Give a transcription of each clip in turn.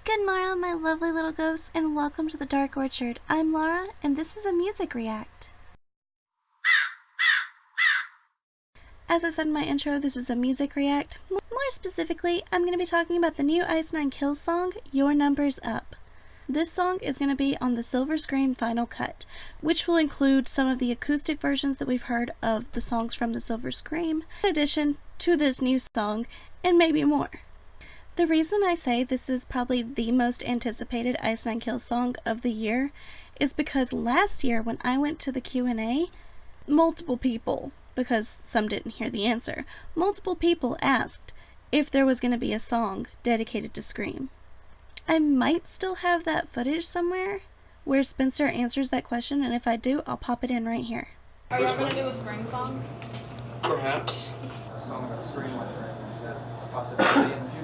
Good morrow, my lovely little ghosts, and welcome to the Dark Orchard. I'm Laura, and this is a music react. As I said in my intro, this is a music react. More specifically, I'm going to be talking about the new Ice Nine Kills song, Your Number's Up. This song is going to be on the Silver Scream Final Cut, which will include some of the acoustic versions that we've heard of the songs from the Silver Scream, in addition to this new song, and maybe more. The reason I say this is probably the most anticipated Ice Nine Kills song of the year is because last year when I went to the Q&A, multiple people, because some didn't hear the answer, multiple people asked if there was going to be a song dedicated to Scream. I might still have that footage somewhere where Spencer answers that question, and if I do, I'll pop it in right here. Are you ever going to do a Scream song? Perhaps. A song about Scream, is that a possibility in the future?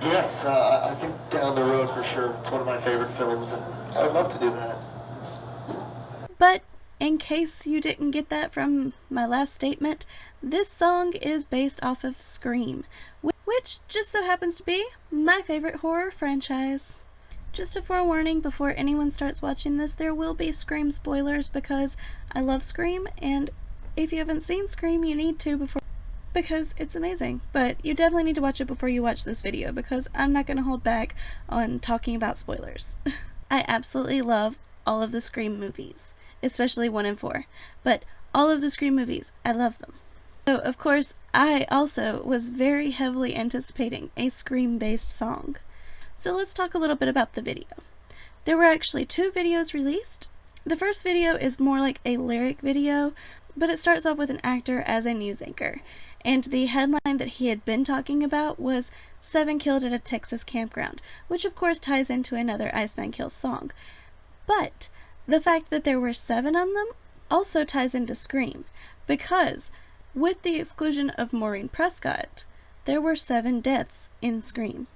Yes, I think down the road for sure. It's one of my favorite films, and I would love to do that. But in case you didn't get that from my last statement, this song is based off of Scream, which just so happens to be my favorite horror franchise. Just a forewarning before anyone starts watching this, there will be Scream spoilers because I love Scream, and if you haven't seen Scream, you need to because it's amazing. But you definitely need to watch it before you watch this video because I'm not going to hold back on talking about spoilers. I absolutely love all of the Scream movies, especially 1 and 4, but all of the Scream movies, I love them. So of course, I also was very heavily anticipating a Scream-based song. So let's talk a little bit about the video. There were actually 2 videos released. The first video is more like a lyric video, but it starts off with an actor as a news anchor, and the headline that he had been talking about was 7 killed at a Texas campground, which of course ties into another Ice Nine Kills song. But the fact that there were 7 on them also ties into Scream, because with the exclusion of Maureen Prescott, there were 7 deaths in Scream.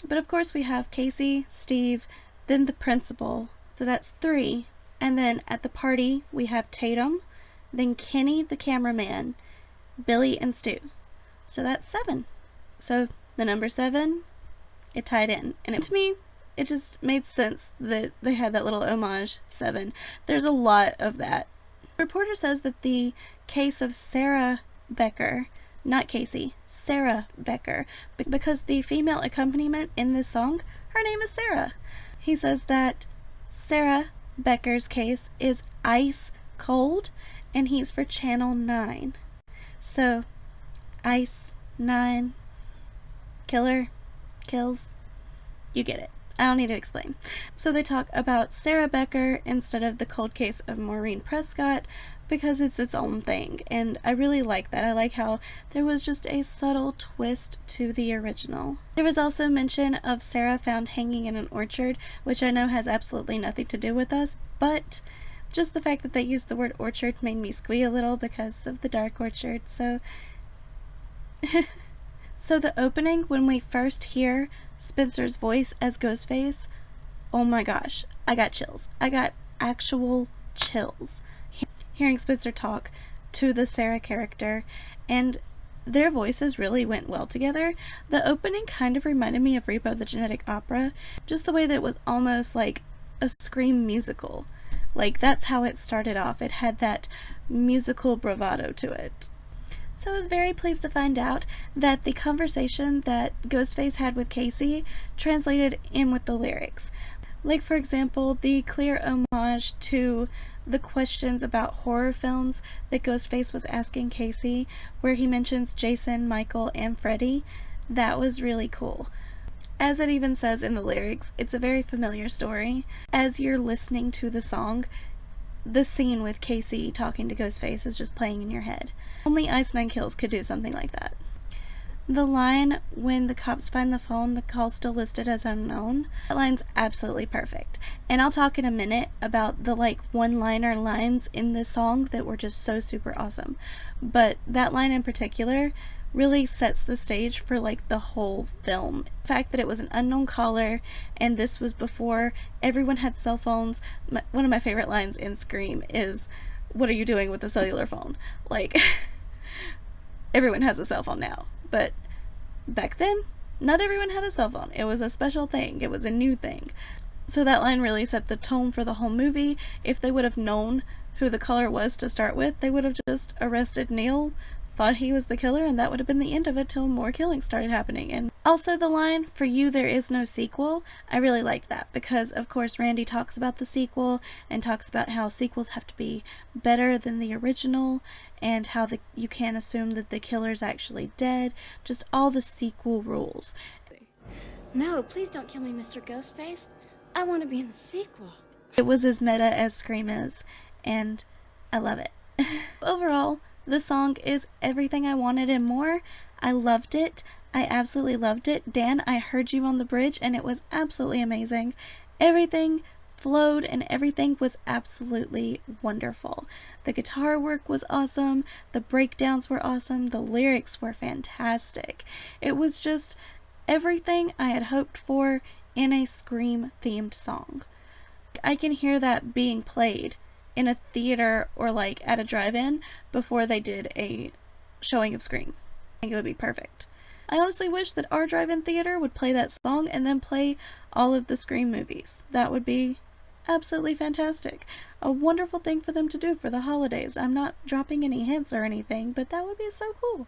But of course we have Casey, Steve, then the principal, so that's 3, and then at the party we have Tatum, then Kenny the cameraman, Billy and Stu. So that's 7. So the number 7, it tied in. And to me, it just made sense that they had that little homage, 7. There's a lot of that. The reporter says that the case of Sarah Becker, not Casey, Sarah Becker, because the female accompaniment in this song, her name is Sarah. He says that Sarah Becker's case is ice cold, and he's for Channel 9. So, Ice 9, Killer, Kills, you get it. I don't need to explain. So they talk about Sarah Becker instead of the cold case of Maureen Prescott because it's its own thing, and I really like that. I like how there was just a subtle twist to the original. There was also mention of Sarah found hanging in an orchard, which I know has absolutely nothing to do with us, but just the fact that they used the word orchard made me squeal a little because of the Dark Orchard, so... So the opening, when we first hear Spencer's voice as Ghostface, oh my gosh, I got chills. I got actual chills hearing Spencer talk to the Sarah character, and their voices really went well together. The opening kind of reminded me of Repo the Genetic Opera, just the way that it was almost like a Scream musical. Like, that's how it started off. It had that musical bravado to it. So I was very pleased to find out that the conversation that Ghostface had with Casey translated in with the lyrics. Like, for example, the clear homage to the questions about horror films that Ghostface was asking Casey, where he mentions Jason, Michael, and Freddy. That was really cool. As it even says in the lyrics, it's a very familiar story. As you're listening to the song, the scene with Casey talking to Ghostface is just playing in your head. Only Ice Nine Kills could do something like that. The line, when the cops find the phone, the call's still listed as unknown, that line's absolutely perfect. And I'll talk in a minute about the one-liner lines in this song that were just so super awesome. But that line in particular really sets the stage for the whole film. The fact that it was an unknown caller, and this was before everyone had cell phones. One of my favorite lines in Scream is, "What are you doing with a cellular phone?" Everyone has a cell phone now, but back then Not everyone had a cell phone. It was a special thing. It was a new thing. So that line really set the tone for the whole movie. If they would have known who the caller was to start with, they would have just arrested Neil, thought he was the killer, and that would have been the end of it till more killings started happening. And also the line, "For you there is no sequel," I really liked that because of course Randy talks about the sequel and talks about how sequels have to be better than the original and how you can't assume that the killer's actually dead, just all the sequel rules. No, please don't kill me, Mr. Ghostface. I want to be in the sequel. It was as meta as Scream is, and I love it. Overall, the song is everything I wanted and more. I loved it. I absolutely loved it. Dan, I heard you on the bridge and it was absolutely amazing. Everything flowed and everything was absolutely wonderful. The guitar work was awesome. The breakdowns were awesome. The lyrics were fantastic. It was just everything I had hoped for in a Scream themed song. I can hear that being played in a theater or like at a drive-in before they did a showing of Scream. I think it would be perfect. I honestly wish that our drive-in theater would play that song and then play all of the Scream movies. That would be absolutely fantastic. A wonderful thing for them to do for the holidays. I'm not dropping any hints or anything, but that would be so cool.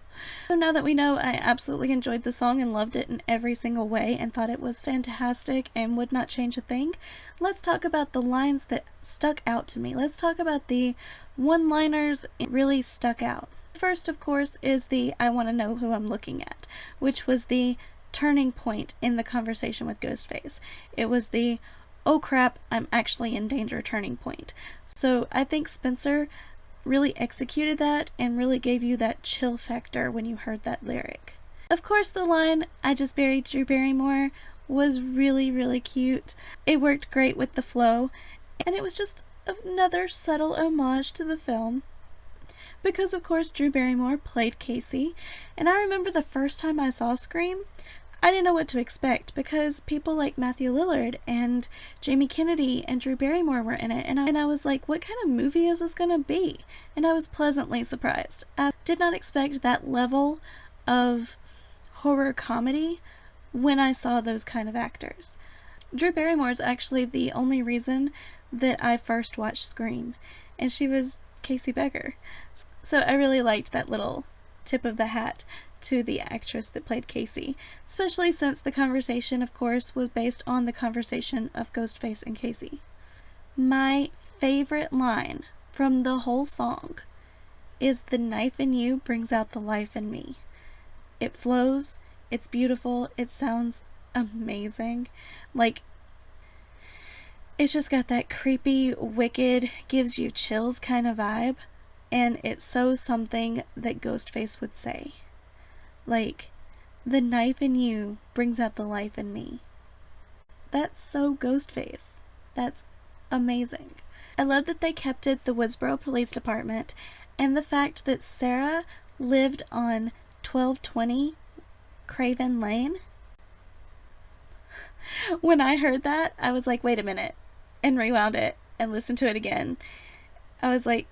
So now that we know I absolutely enjoyed the song and loved it in every single way and thought it was fantastic and would not change a thing, let's talk about the lines that stuck out to me. Let's talk about the one-liners that really stuck out. First, of course, is the "I want to know who I'm looking at," which was the turning point in the conversation with Ghostface. It was the "oh crap, I'm actually in danger" turning point. So I think Spencer really executed that and really gave you that chill factor when you heard that lyric. Of course, the line "I just buried Drew Barrymore" was really, really cute. It worked great with the flow, and it was just another subtle homage to the film. Because of course Drew Barrymore played Casey, and I remember the first time I saw Scream, I didn't know what to expect because people like Matthew Lillard and Jamie Kennedy and Drew Barrymore were in it, and I was like, what kind of movie is this gonna be? And I was pleasantly surprised. I did not expect that level of horror comedy when I saw those kind of actors. Drew Barrymore is actually the only reason that I first watched Scream, and she was Casey Becker. So I really liked that little tip of the hat to the actress that played Casey, especially since the conversation, of course, was based on the conversation of Ghostface and Casey. My favorite line from the whole song is "the knife in you brings out the life in me." It flows, it's beautiful, it sounds amazing. Like, it's just got that creepy, wicked, gives you chills kind of vibe, and it's so something that Ghostface would say. Like, "the knife in you brings out the life in me." That's so Ghostface. That's amazing. I love that they kept it the Woodsboro Police Department, and the fact that Sarah lived on 1220 Craven Lane. When I heard that, I was like, wait a minute, and rewound it and listened to it again. I was like,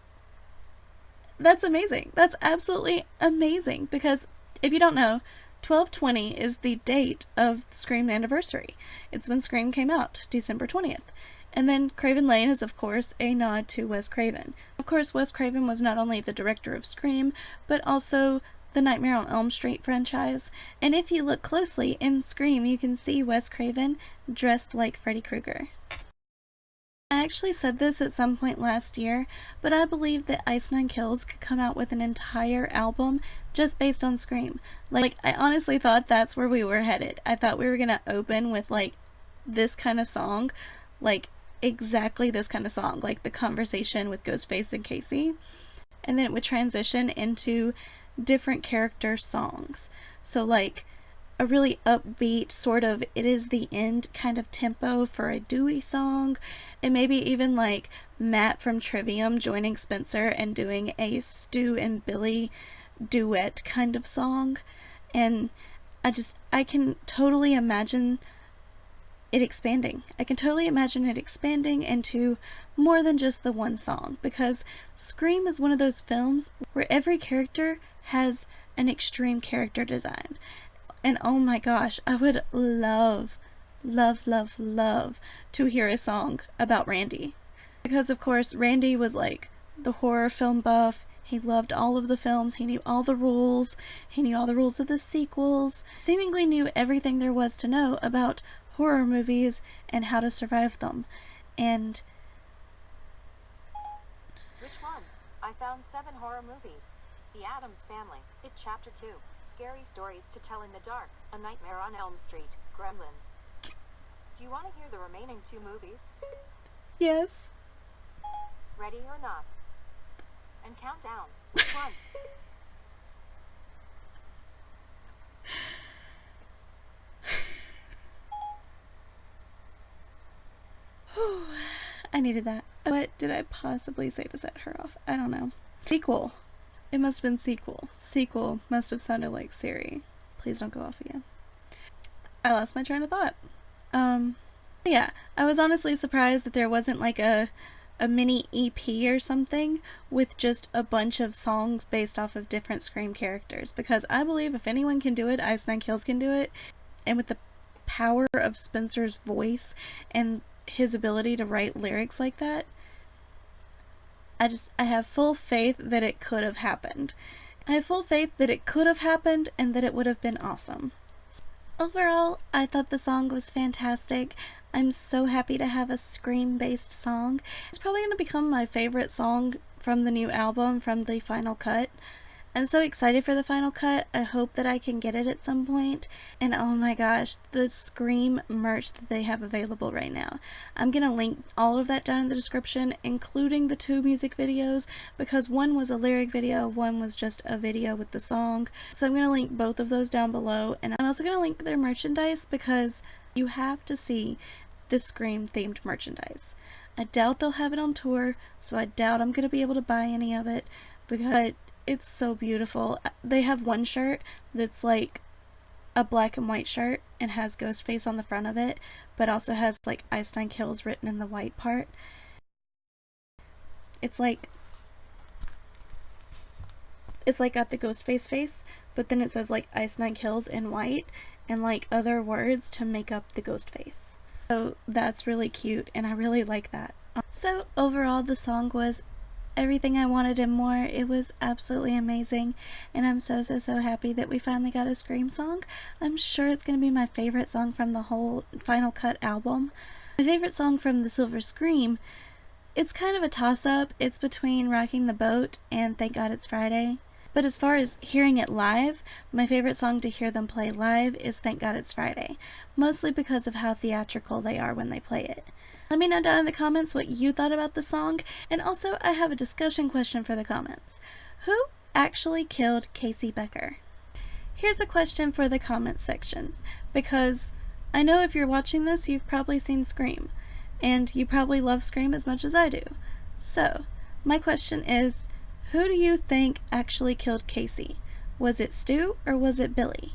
that's amazing. That's absolutely amazing, because if you don't know, 12/20 is the date of Scream anniversary. It's when Scream came out, December 20th. And then Craven Lane is, of course, a nod to Wes Craven. Of course, Wes Craven was not only the director of Scream, but also the Nightmare on Elm Street franchise. And if you look closely in Scream, you can see Wes Craven dressed like Freddy Krueger. I actually said this at some point last year, but I believe that Ice Nine Kills could come out with an entire album just based on Scream. Like, I honestly thought that's where we were headed. I thought we were gonna open with, like, this kind of song, like, exactly this kind of song, like the conversation with Ghostface and Casey, and then it would transition into different character songs. So, like, a really upbeat sort of "it is the end" kind of tempo for a Dewey song, and maybe even like Matt from Trivium joining Spencer and doing a Stu and Billy duet kind of song. And I can totally imagine it expanding. I can totally imagine it expanding into more than just the one song, because Scream is one of those films where every character has an extreme character design. And oh my gosh, I would love, love, love, love to hear a song about Randy. Because of course, Randy was like the horror film buff. He loved all of the films. He knew all the rules. He knew all the rules of the sequels. Seemingly knew everything there was to know about horror movies and how to survive them. And Which one? I found 7 horror movies. The Addams Family, It Chapter 2, Scary Stories to Tell in the Dark, A Nightmare on Elm Street, Gremlins. Do you want to hear the remaining 2 movies? yes. Ready or not? And count down. Which one? I needed that. What did I possibly say to set her off? I don't know. Sequel. It must have been sequel. Sequel must have sounded like Siri. Please don't go off again. I lost my train of thought. Yeah, I was honestly surprised that there wasn't like a mini EP or something with just a bunch of songs based off of different Scream characters, because I believe if anyone can do it, Ice Nine Kills can do it, and with the power of Spencer's voice and his ability to write lyrics like that, I have full faith that it could have happened. I have full faith that it could have happened and that it would have been awesome. Overall, I thought the song was fantastic. I'm so happy to have a Scream-based song. It's probably going to become my favorite song from the new album, from the final cut. I'm so excited for the final cut. I hope that I can get it at some point. And oh my gosh, the Scream merch that they have available right now. I'm going to link all of that down in the description, including the 2 music videos, because one was a lyric video, one was just a video with the song. So I'm going to link both of those down below. And I'm also going to link their merchandise, because you have to see the Scream themed merchandise. I doubt they'll have it on tour, so I doubt I'm going to be able to buy any of it, because it's so beautiful. They have one shirt that's like a black and white shirt and has Ghostface on the front of it, but also has like Ice Nine Kills written in the white part. It's like got the Ghostface face, but then it says like Ice Nine Kills in white and like other words to make up the ghost face. So that's really cute, and I really like that. So overall, the song was everything I wanted and more. It was absolutely amazing, and I'm so happy that we finally got a Scream song. I'm sure it's going to be my favorite song from the whole Final Cut album. My favorite song from the Silver Scream, it's kind of a toss-up. It's between Rocking the Boat and Thank God It's Friday. But as far as hearing it live, my favorite song to hear them play live is Thank God It's Friday, mostly because of how theatrical they are when they play it. Let me know down in the comments what you thought about the song, and also I have a discussion question for the comments. Who actually killed Casey Becker? Here's a question for the comments section, because I know if you're watching this, you've probably seen Scream, and you probably love Scream as much as I do. So, my question is, who do you think actually killed Casey? Was it Stu or was it Billy?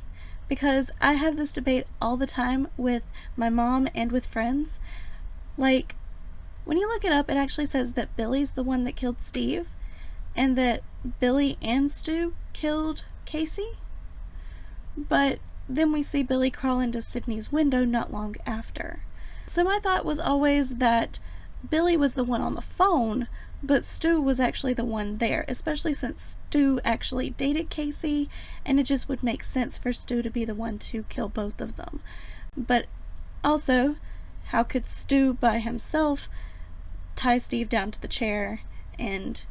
Because I have this debate all the time with my mom and with friends. Like, when you look it up, it actually says that Billy's the one that killed Steve, and that Billy and Stu killed Casey. But then we see Billy crawl into Sydney's window not long after. So my thought was always that Billy was the one on the phone, but Stu was actually the one there, especially since Stu actually dated Casey, and it just would make sense for Stu to be the one to kill both of them. But also, how could Stu by himself tie Steve down to the chair and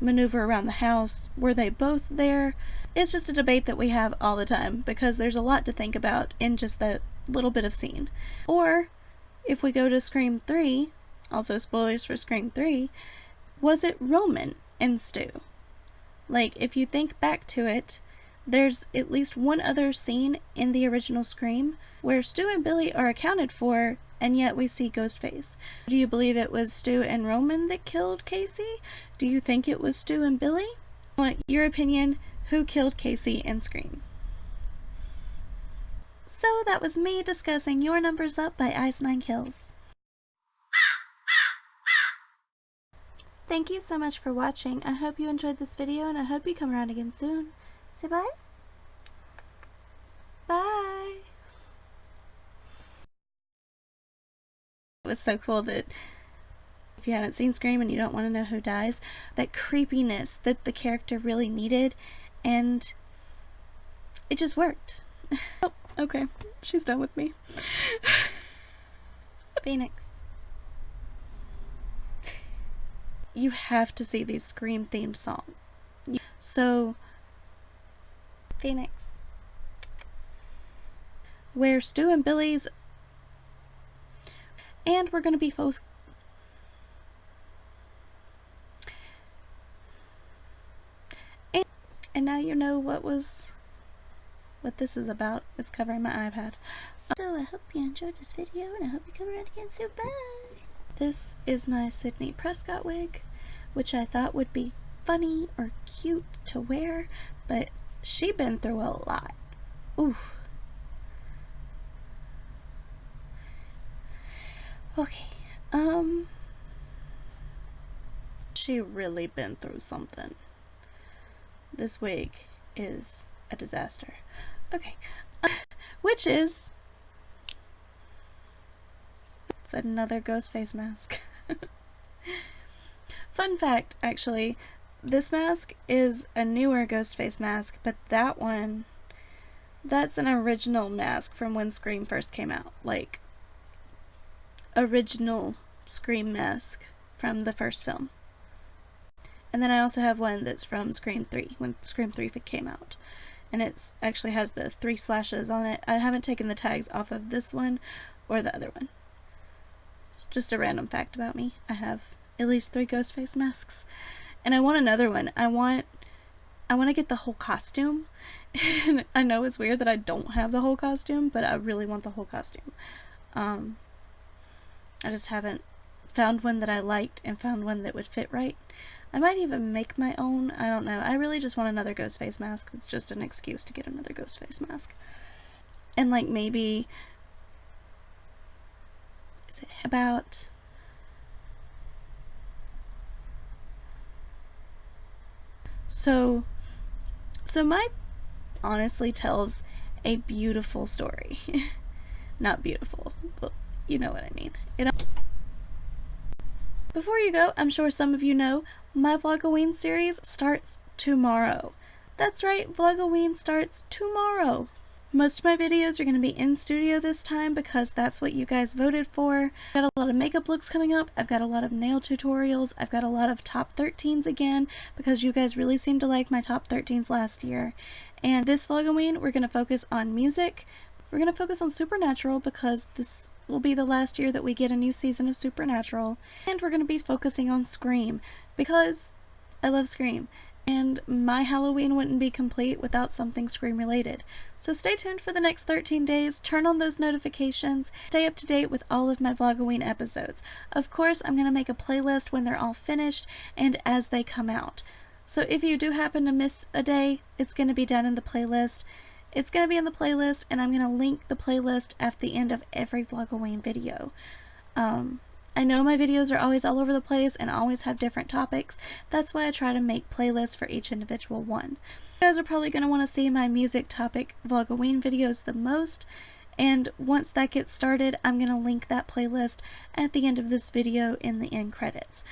maneuver around the house? Were they both there? It's just a debate that we have all the time, because there's a lot to think about in just that little bit of scene. Or, if we go to Scream 3, also spoilers for Scream 3, was it Roman and Stu? Like, if you think back to it, there's at least one other scene in the original Scream where Stu and Billy are accounted for, and yet we see Ghostface. Do you believe it was Stu and Roman that killed Casey? Do you think it was Stu and Billy? I want your opinion. Who killed Casey in Scream? So that was me discussing Your Numbers Up by Ice Nine Kills. Thank you so much for watching. I hope you enjoyed this video, and I hope you come around again soon. Say bye. Bye. It was so cool that if you haven't seen Scream and you don't want to know who dies, that creepiness that the character really needed, and it just worked. Oh, okay. She's done with me. Phoenix. You have to see these Scream themed songs. So, Phoenix. Where Stu and Billy's, and we're gonna be and now you know what this is about. It's covering my iPad. So I hope you enjoyed this video, and I hope you come around again. So bye. This is my Sydney Prescott wig, which I thought would be funny or cute to wear, but she been through a lot. Ooh. Okay, she really been through something. This wig is a disaster. Okay, which is, it's another ghost face mask. Fun fact, actually, this mask is a newer ghost face mask, but that one, that's an original mask from when Scream first came out. Like, original Scream mask from the first film. And then I also have one that's from Scream 3, when Scream 3 came out. And it actually has the 3 slashes on it. I haven't taken the tags off of this one or the other one. It's just a random fact about me. I have at least 3 ghost face masks. And I want another one. I want to get the whole costume. And I know it's weird that I don't have the whole costume, but I really want the whole costume. I just haven't found one that I liked and found one that would fit right. I might even make my own. I don't know. I really just want another ghost face mask. It's just an excuse to get another ghost face mask. And like maybe, is it about, so my honestly tells a beautiful story. Not beautiful, but you know what I mean. Before you go, I'm sure some of you know, my Vlogoween series starts tomorrow. That's right, Vlogoween starts tomorrow. Most of my videos are going to be in studio this time because that's what you guys voted for. I've got a lot of makeup looks coming up. I've got a lot of nail tutorials. I've got a lot of top 13s again because you guys really seemed to like my top 13s last year. And this Vlogoween, we're going to focus on music. We're going to focus on Supernatural because this will be the last year that we get a new season of Supernatural. And we're going to be focusing on Scream because I love Scream. And my Halloween wouldn't be complete without something Scream related. So stay tuned for the next 13 days, turn on those notifications, stay up to date with all of my Vlogoween episodes. Of course, I'm going to make a playlist when they're all finished and as they come out. So if you do happen to miss a day, it's going to be down in the playlist. It's going to be in the playlist, and I'm going to link the playlist at the end of every Vlogoween video. I know my videos are always all over the place and always have different topics. That's why I try to make playlists for each individual one. You guys are probably going to want to see my music topic Vlogoween videos the most, and once that gets started, I'm going to link that playlist at the end of this video in the end credits.